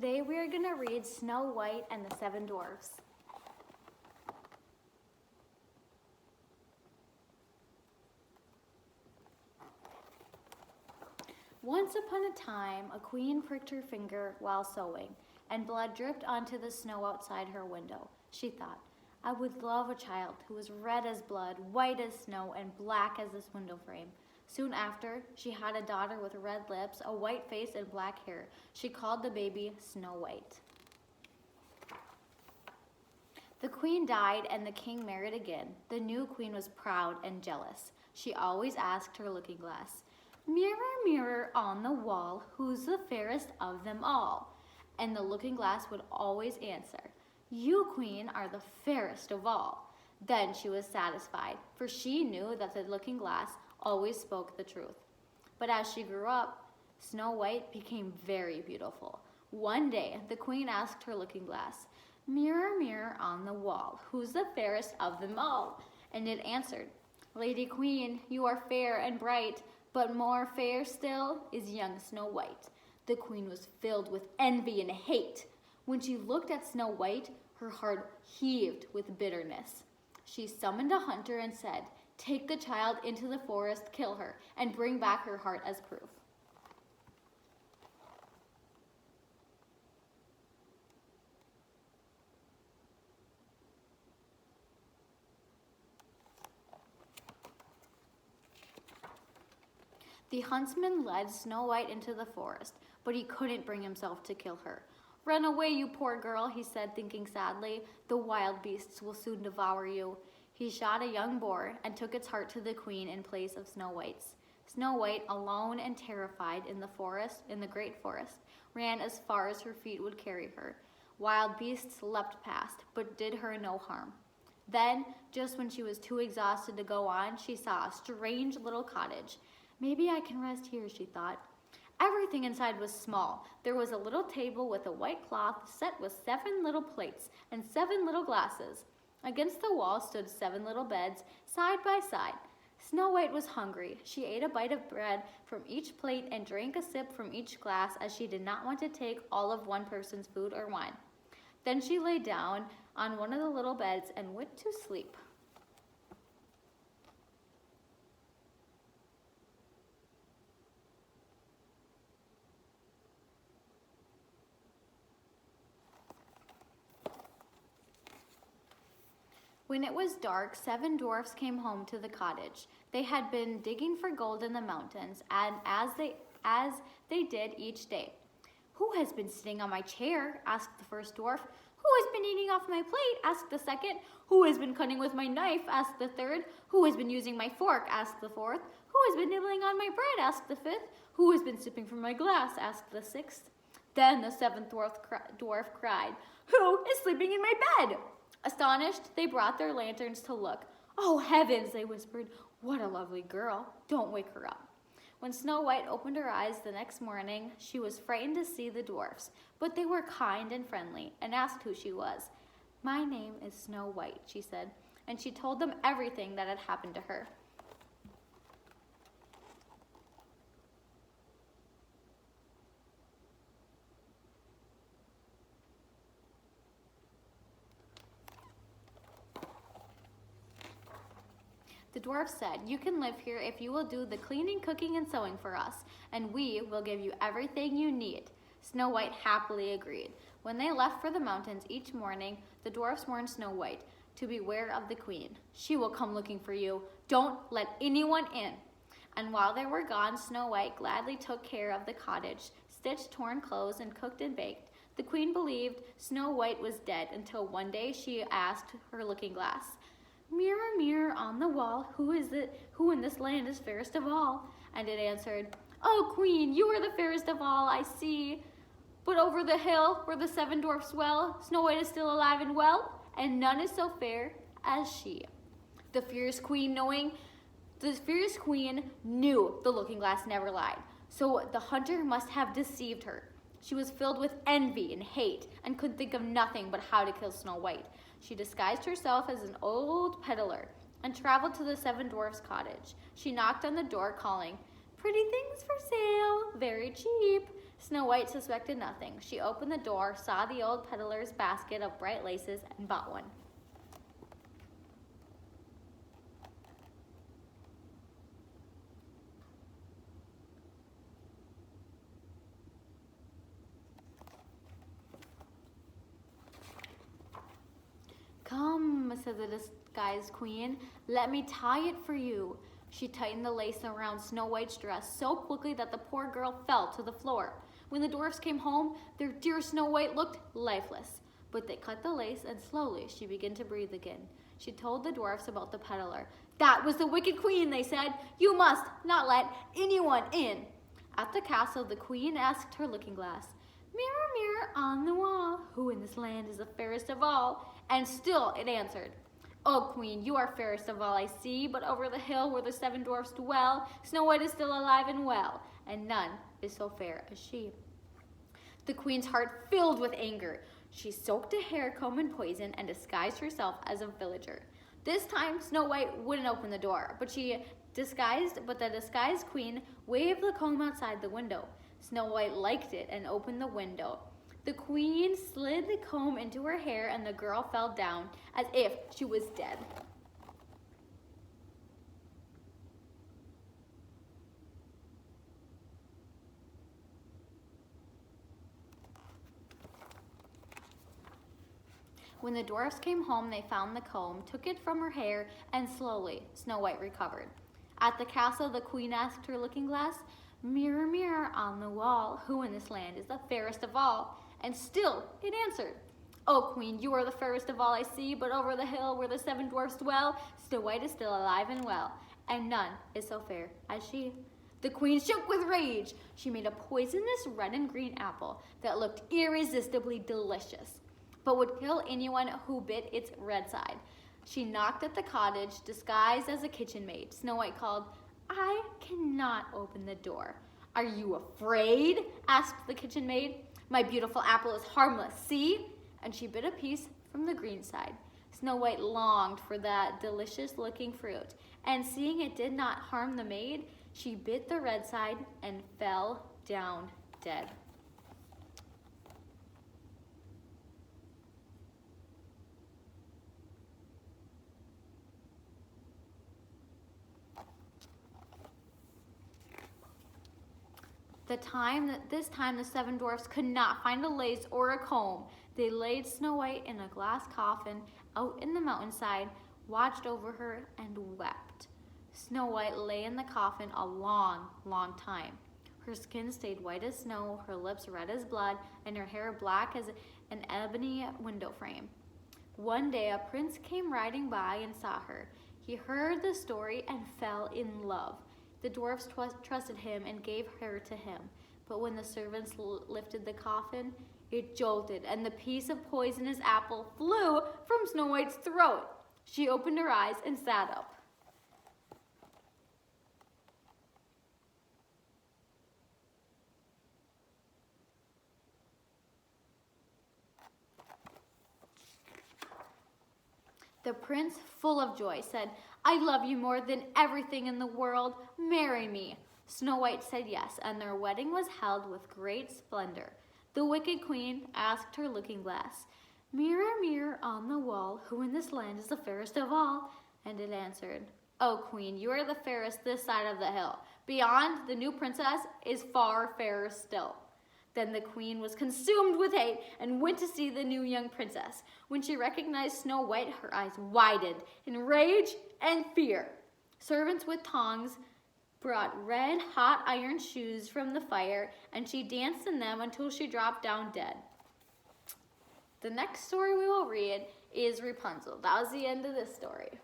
Today we are going to read Snow White and the Seven Dwarfs. Once upon a time, a queen pricked her finger while sewing, and blood dripped onto the snow outside her window. She thought, I would love a child who was red as blood, white as snow, and black as this window frame. Soon after, she had a daughter with red lips, a white face, and black hair. She called the baby Snow White. The queen died and the king married again. The new queen was proud and jealous. She always asked her looking glass, Mirror, mirror on the wall, who's the fairest of them all? And the looking glass would always answer, You, queen, are the fairest of all. Then she was satisfied, for she knew that the looking glass always spoke the truth. But as she grew up, Snow White became very beautiful. One day, the queen asked her looking glass, Mirror, mirror on the wall, who's the fairest of them all? And it answered, Lady Queen, you are fair and bright, but more fair still is young Snow White. The queen was filled with envy and hate. When she looked at Snow White, her heart heaved with bitterness. She summoned a hunter and said, Take the child into the forest, kill her, and bring back her heart as proof. The huntsman led Snow White into the forest, but he couldn't bring himself to kill her. Run away, you poor girl, he said, thinking sadly. The wild beasts will soon devour you. He shot a young boar and took its heart to the queen in place of Snow White's. Snow White, alone and terrified in the great forest, ran as far as her feet would carry her. Wild beasts leapt past, but did her no harm. Then, just when she was too exhausted to go on, she saw a strange little cottage. Maybe I can rest here, she thought. Everything inside was small. There was a little table with a white cloth set with 7 little plates and 7 little glasses. Against the wall stood 7 little beds, side by side. Snow White was hungry. She ate a bite of bread from each plate and drank a sip from each glass, as she did not want to take all of one person's food or wine. Then she lay down on one of the little beds and went to sleep. When it was dark, 7 dwarfs came home to the cottage. They had been digging for gold in the mountains, and as they did each day. Who has been sitting on my chair? Asked the first dwarf. Who has been eating off my plate? Asked the second. Who has been cutting with my knife? Asked the third. Who has been using my fork? Asked the fourth. Who has been nibbling on my bread? Asked the fifth. Who has been sipping from my glass? Asked the sixth. Then the 7th dwarf cried, Who is sleeping in my bed? Astonished, they brought their lanterns to look. Oh, heavens, they whispered. What a lovely girl. Don't wake her up. When Snow White opened her eyes the next morning, she was frightened to see the dwarfs, but they were kind and friendly and asked who she was. My name is Snow White, she said, and she told them everything that had happened to her. The dwarf said, You can live here if you will do the cleaning, cooking, and sewing for us, and we will give you everything you need. Snow White happily agreed. When they left for the mountains each morning, the dwarfs warned Snow White to beware of the queen. She will come looking for you. Don't let anyone in. And while they were gone, Snow White gladly took care of the cottage, stitched torn clothes, and cooked and baked. The queen believed Snow White was dead until one day she asked her looking glass, Mirror, mirror on the wall, who in this land is fairest of all? And it answered, Oh, queen, you are the fairest of all, I see. But over the hill where the 7 dwarfs dwell, Snow White is still alive and well, and none is so fair as she. The fierce queen knew the looking glass never lied, so the hunter must have deceived her. She was filled with envy and hate and could think of nothing but how to kill Snow White. She disguised herself as an old peddler and traveled to the 7 dwarfs' cottage. She knocked on the door calling, Pretty things for sale, very cheap. Snow White suspected nothing. She opened the door, saw the old peddler's basket of bright laces, and bought one. "Come," said the disguised queen, "let me tie it for you." She tightened the lace around Snow White's dress so quickly that the poor girl fell to the floor. When the dwarfs came home, their dear Snow White looked lifeless. But they cut the lace, and slowly she began to breathe again. She told the dwarfs about the peddler. "That was the wicked queen," they said. "You must not let anyone in." At the castle, the queen asked her looking-glass, "Mirror, mirror on the wall, who in this land is the fairest of all?" And still it answered, "Oh, queen, you are fairest of all I see, but over the hill where the 7 dwarfs dwell, Snow White is still alive and well, and none is so fair as she." The queen's heart filled with anger. She soaked a hair comb in poison and disguised herself as a villager. This time, Snow White wouldn't open the door, but the disguised queen waved the comb outside the window. Snow White liked it and opened the window. The queen slid the comb into her hair, and the girl fell down as if she was dead. When the dwarfs came home, they found the comb, took it from her hair, and slowly Snow White recovered. At the castle, the queen asked her looking-glass, "Mirror, mirror on the wall, who in this land is the fairest of all?" And still it answered, "Oh, queen, you are the fairest of all I see, but over the hill where the 7 dwarfs dwell, Snow White is still alive and well, and none is so fair as she." The queen shook with rage. She made a poisonous red and green apple that looked irresistibly delicious, but would kill anyone who bit its red side. She knocked at the cottage, disguised as a kitchen maid. Snow White called, "I cannot open the door." "Are you afraid?" asked the kitchen maid. "My beautiful apple is harmless, see?" And she bit a piece from the green side. Snow White longed for that delicious-looking fruit, and seeing it did not harm the maid, she bit the red side and fell down dead. This time the 7 dwarfs could not find a lace or a comb. They laid Snow White in a glass coffin out in the mountainside, watched over her, and wept. Snow White lay in the coffin a long, long time. Her skin stayed white as snow, her lips red as blood, and her hair black as an ebony window frame. One day a prince came riding by and saw her. He heard the story and fell in love. The dwarfs trusted him and gave her to him. But when the servants lifted the coffin, it jolted, and the piece of poisonous apple flew from Snow White's throat. She opened her eyes and sat up. The prince, full of joy, said, "I love you more than everything in the world. Marry me." Snow White said yes, and their wedding was held with great splendor. The wicked queen asked her looking-glass, "Mirror, mirror on the wall, who in this land is the fairest of all?" And it answered, "Oh, queen, you are the fairest this side of the hill. Beyond, the new princess is far fairer still." Then the queen was consumed with hate and went to see the new young princess. When she recognized Snow White, her eyes widened in rage and fear. Servants with tongs brought red, hot iron shoes from the fire, and she danced in them until she dropped down dead. The next story we will read is Rapunzel. That was the end of this story.